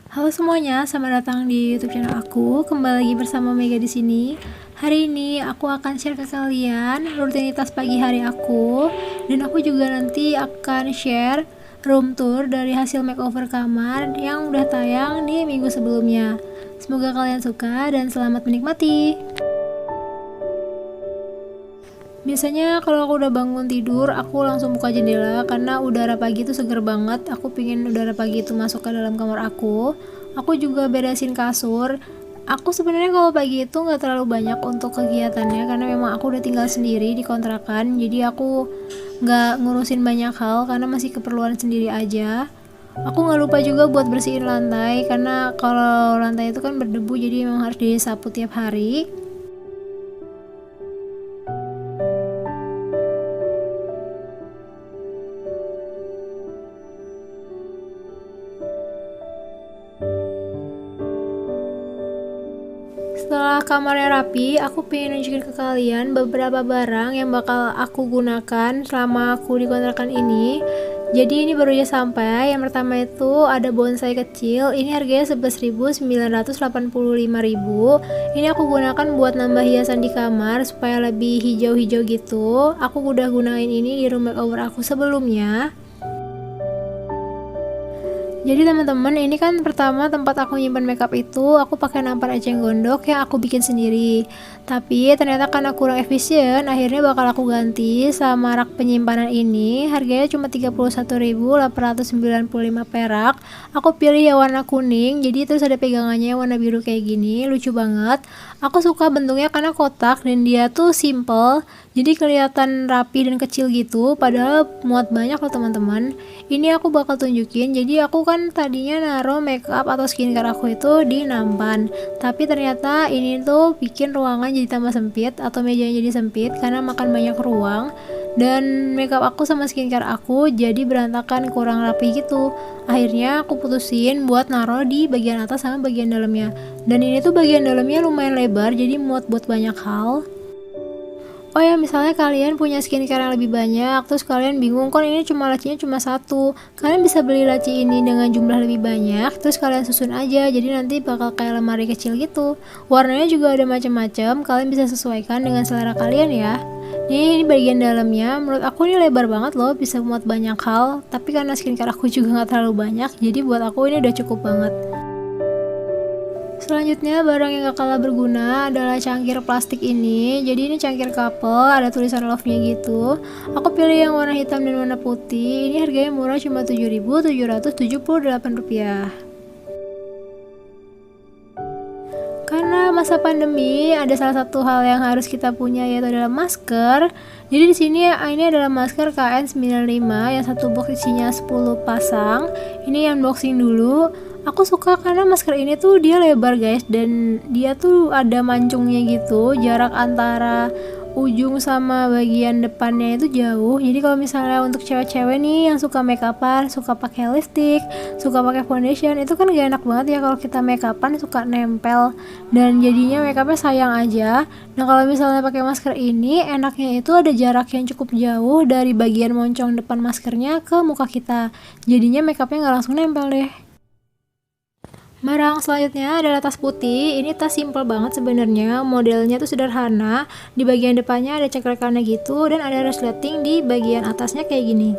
Halo semuanya, selamat datang di YouTube channel aku. Kembali lagi bersama Mega di sini. Hari ini aku akan share ke kalian rutinitas pagi hari aku, dan aku juga nanti akan share room tour dari hasil makeover kamar yang udah tayang di minggu sebelumnya. Semoga kalian suka dan selamat menikmati. Biasanya kalau aku udah bangun tidur, aku langsung buka jendela karena udara pagi itu seger banget. Aku pingin udara pagi itu masuk ke dalam kamar aku. Aku juga beresin kasur. Aku sebenarnya kalau pagi itu nggak terlalu banyak untuk kegiatannya karena memang aku udah tinggal sendiri di kontrakan. Jadi aku nggak ngurusin banyak hal karena masih keperluan sendiri aja. Aku nggak lupa juga buat bersihin lantai karena kalau lantai itu kan berdebu, jadi memang harus disapu tiap hari. Setelah kamarnya rapi, aku pengen nunjukin ke kalian beberapa barang yang bakal aku gunakan selama aku di kontrakan ini. Jadi ini baru aja sampai. Yang pertama itu ada bonsai kecil. Ini harganya 11.985.000. Ini aku gunakan buat nambah hiasan di kamar supaya lebih hijau-hijau gitu. Aku udah gunain ini di room makeover aku sebelumnya. Jadi teman-teman, ini kan pertama tempat aku nyimpan makeup itu aku pakai nampan eceng gondok yang aku bikin sendiri. Tapi ternyata karena kurang efisien, akhirnya bakal aku ganti sama rak penyimpanan ini. Harganya cuma 31.895 perak. Aku pilih yang warna kuning, jadi terus ada pegangannya warna biru kayak gini, lucu banget. Aku suka bentuknya karena kotak dan dia tuh simple, jadi kelihatan rapi dan kecil gitu, padahal muat banyak loh teman-teman. Ini aku bakal tunjukin. Jadi aku kan tadinya naruh makeup atau skincare aku itu di nampan, tapi ternyata ini tuh bikin ruangan jadi tambah sempit atau mejanya jadi sempit karena makan banyak ruang, dan makeup aku sama skincare aku jadi berantakan, kurang rapi gitu. Akhirnya aku putusin buat naruh di bagian atas sama bagian dalamnya, dan ini tuh bagian dalamnya lumayan lebar jadi muat buat banyak hal. Oh ya, misalnya kalian punya skincare yang lebih banyak, terus kalian bingung kan ini cuma lacinya cuma satu, kalian bisa beli laci ini dengan jumlah lebih banyak, terus kalian susun aja, jadi nanti bakal kayak lemari kecil gitu. Warnanya juga ada macam-macam, kalian bisa sesuaikan dengan selera kalian ya. Ini bagian dalamnya, menurut aku ini lebar banget loh, bisa muat banyak hal, tapi karena skincare aku juga nggak terlalu banyak, jadi buat aku ini udah cukup banget. Selanjutnya, barang yang gak kalah berguna adalah cangkir plastik ini. Jadi ini cangkir couple, ada tulisan love-nya gitu. Aku pilih yang warna hitam dan warna putih. Ini harganya murah, cuma Rp7.778. Karena masa pandemi, ada salah satu hal yang harus kita punya, yaitu adalah masker. Jadi di sini ini adalah masker KN95 yang satu box isinya 10 pasang. Ini yang unboxing dulu. Aku suka karena masker ini tuh dia lebar guys, dan dia tuh ada mancungnya gitu. Jarak antara ujung sama bagian depannya itu jauh. Jadi kalau misalnya untuk cewek-cewek nih yang suka make upan, suka pakai lipstick, suka pakai foundation, itu kan gak enak banget ya kalau kita make upan suka nempel dan jadinya make upnya sayang aja. Nah kalau misalnya pakai masker ini, enaknya itu ada jarak yang cukup jauh dari bagian moncong depan maskernya ke muka kita. Jadinya make upnya nggak langsung nempel deh. Barang selanjutnya adalah tas putih. Ini tas simple banget sebenarnya. Modelnya tuh sederhana. Di bagian depannya ada cekrekannya gitu, dan ada resleting di bagian atasnya kayak gini.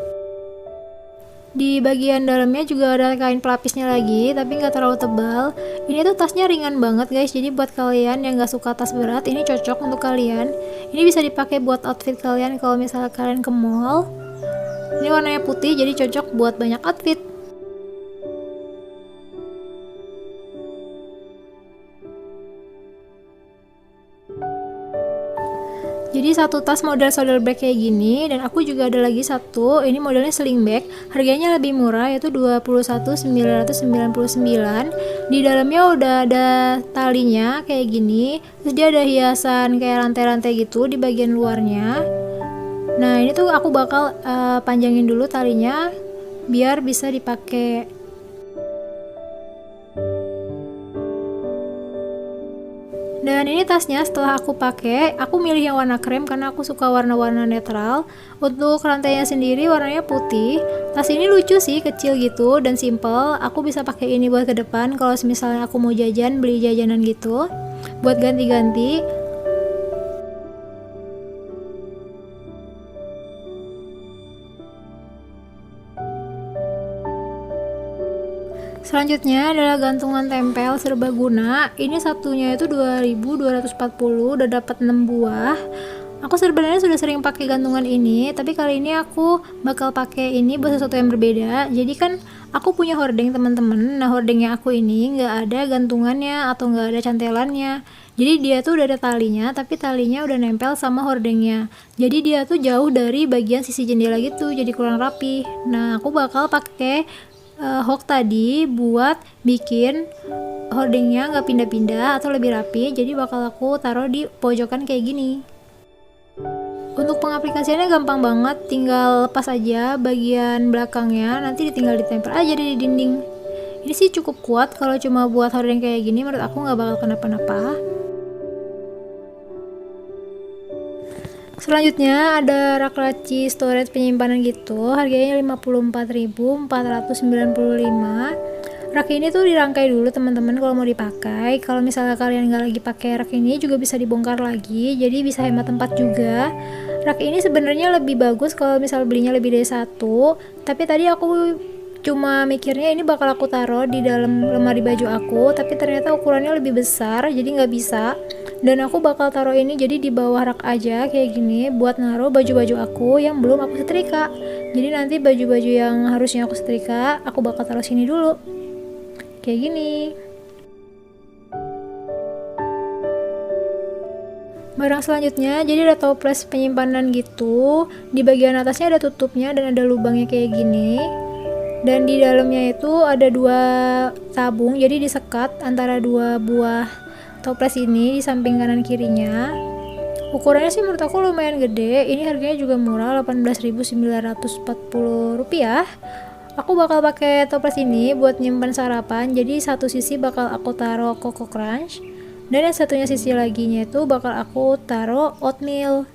Di bagian dalamnya juga ada kain pelapisnya lagi, tapi nggak terlalu tebal. Ini tuh tasnya ringan banget guys, jadi buat kalian yang nggak suka tas berat, ini cocok untuk kalian. Ini bisa dipakai buat outfit kalian kalau misalnya kalian ke mall. Ini warnanya putih, jadi cocok buat banyak outfit. Jadi satu tas model shoulder bag kayak gini, dan aku juga ada lagi satu, ini modelnya sling bag, harganya lebih murah yaitu 21.999. Di dalamnya udah ada talinya kayak gini, terus dia ada hiasan kayak rantai-rantai gitu di bagian luarnya. Nah ini tuh aku bakal panjangin dulu talinya biar bisa dipakai. Dan ini tasnya setelah aku pakai, aku milih yang warna krem karena aku suka warna-warna netral. Untuk rantainya sendiri warnanya putih. Tas ini lucu sih, kecil gitu dan simple. Aku bisa pakai ini buat ke depan kalau misalnya aku mau jajan, beli jajanan gitu buat ganti-ganti. Selanjutnya adalah gantungan tempel serbaguna. Ini satunya itu 2.240, udah dapat 6 buah. Aku sebenarnya sudah sering pakai gantungan ini, tapi kali ini aku bakal pakai ini buat sesuatu yang berbeda. Jadi kan aku punya hordeng teman-teman. Nah, hordengnya aku ini nggak ada gantungannya atau nggak ada cantelannya. Jadi dia tuh udah ada talinya, tapi talinya udah nempel sama hordengnya. Jadi dia tuh jauh dari bagian sisi jendela gitu, jadi kurang rapi. Nah, aku bakal pakai hook tadi buat bikin hordengnya nggak pindah-pindah atau lebih rapi. Jadi bakal aku taruh di pojokan kayak gini. Untuk pengaplikasiannya gampang banget, tinggal lepas aja bagian belakangnya, nanti tinggal ditempel aja di dinding. Ini sih cukup kuat, kalau cuma buat hordeng kayak gini menurut aku nggak bakal kenapa-napa. Selanjutnya ada rak laci storage penyimpanan gitu, harganya 54.495. Rak ini tuh dirangkai dulu teman-teman kalau mau dipakai. Kalau misalnya kalian nggak lagi pakai rak ini juga bisa dibongkar lagi, jadi bisa hemat tempat juga. Rak ini sebenarnya lebih bagus kalau misal belinya lebih dari satu, tapi tadi aku cuma mikirnya ini bakal aku taruh di dalam lemari baju aku, tapi ternyata ukurannya lebih besar jadi nggak bisa. Dan aku bakal taruh ini jadi di bawah rak aja kayak gini buat naruh baju-baju aku yang belum aku setrika. Jadi nanti baju-baju yang harusnya aku setrika aku bakal taruh sini dulu kayak gini. Barang selanjutnya jadi ada toples penyimpanan gitu, di bagian atasnya ada tutupnya dan ada lubangnya kayak gini. Dan di dalamnya itu ada 2 tabung, jadi disekat antara 2 buah toples ini di samping kanan kirinya. Ukurannya sih menurut aku lumayan gede. Ini harganya juga murah, 18.940 rupiah. Aku bakal pakai toples ini buat nyimpan sarapan. Jadi satu sisi bakal aku taruh Coco Crunch, dan yang satunya sisi laginya itu bakal aku taruh oatmeal.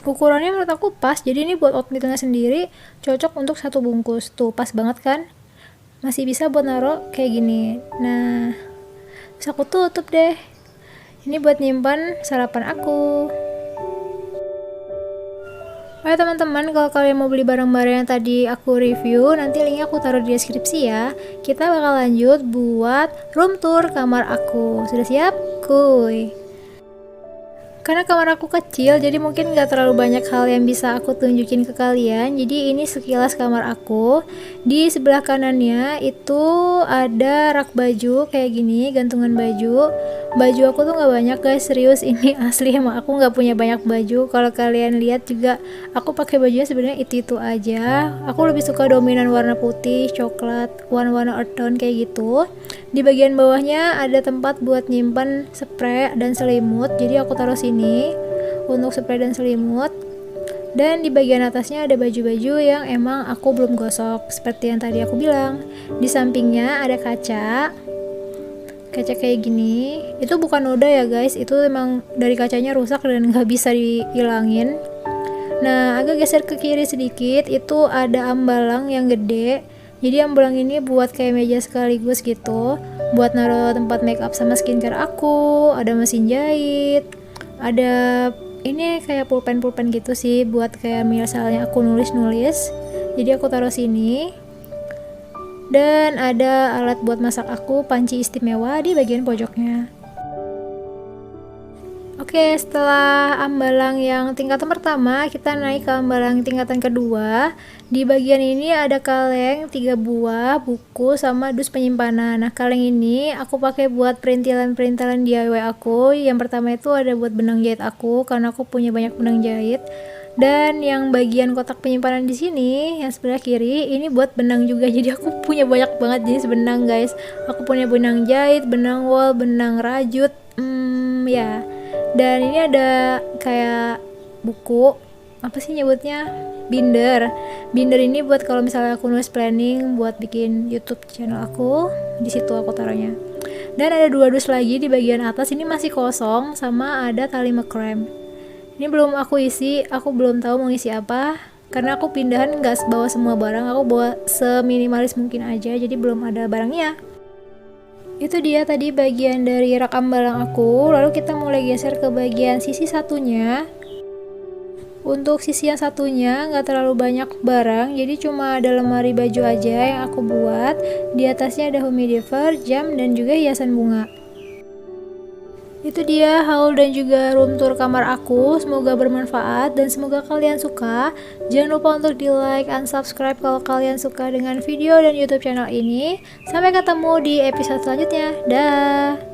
Ukurannya menurut aku pas, jadi ini buat oatmealnya sendiri cocok untuk 1 bungkus. Tuh pas banget kan, masih bisa buat naruh kayak gini. Nah, terus aku tutup deh. Ini buat nyimpan sarapan aku. Oke teman-teman, kalau kalian mau beli barang-barang yang tadi aku review, nanti linknya aku taruh di deskripsi ya. Kita bakal lanjut buat room tour kamar aku. Sudah siap? Kuy. Karena kamar aku kecil, jadi mungkin gak terlalu banyak hal yang bisa aku tunjukin ke kalian. Jadi ini sekilas kamar aku. Di sebelah kanannya itu ada rak baju kayak gini, gantungan baju. Baju aku tuh gak banyak guys, serius ini asli emang aku gak punya banyak baju. Kalau kalian lihat juga aku pakai bajunya sebenarnya itu aja. Aku lebih suka dominan warna putih, coklat, warna-warna earth tone kayak gitu. Di bagian bawahnya ada tempat buat nyimpan spray dan selimut, jadi aku taruh sini untuk spray dan selimut. Dan di bagian atasnya ada baju-baju yang emang aku belum gosok seperti yang tadi aku bilang. Di sampingnya ada kaca kayak gini. Itu bukan noda ya guys, itu emang dari kacanya rusak dan nggak bisa dihilangin. Nah, agak geser ke kiri sedikit, itu ada ambalang yang gede. Jadi ambalang ini buat kayak meja sekaligus gitu, buat naruh tempat make up sama skincare aku. Ada mesin jahit, ada ini kayak pulpen gitu sih, buat kayak misalnya aku nulis. Jadi aku taruh sini. Dan ada alat buat masak aku, panci istimewa di bagian pojoknya. Oke, setelah ambalang yang tingkatan pertama, kita naik ke ambalang tingkatan kedua. Di bagian ini ada kaleng 3 buah, buku, sama dus penyimpanan. Nah, kaleng ini aku pakai buat perintilan-perintilan DIY aku. Yang pertama itu ada buat benang jahit aku, karena aku punya banyak benang jahit. Dan yang bagian kotak penyimpanan di sini, yang sebelah kiri, ini buat benang juga. Jadi aku punya banyak banget jenis benang guys. Aku punya benang jahit, benang wol, benang rajut, ya. Dan ini ada kayak buku, apa sih nyebutnya? binder. Binder ini buat kalau misalnya aku nulis planning buat bikin YouTube channel aku, di situ aku taruhnya. Dan ada 2 dus lagi di bagian atas, ini masih kosong, sama ada tali mekrem. Ini belum aku isi, aku belum tahu mau isi apa. Karena aku pindahan nggak bawa semua barang, aku bawa seminimalis mungkin aja, jadi belum ada barangnya. Itu dia tadi bagian dari rak ambalang aku. Lalu kita mulai geser ke bagian sisi satunya. Untuk sisi yang satunya nggak terlalu banyak barang, jadi cuma ada lemari baju aja yang aku buat. Di atasnya ada humidifier, jam, dan juga hiasan bunga. Itu dia haul dan juga room tour kamar aku. Semoga bermanfaat dan semoga kalian suka. Jangan lupa untuk di like dan subscribe kalau kalian suka dengan video dan YouTube channel ini. Sampai ketemu di episode selanjutnya. Dah.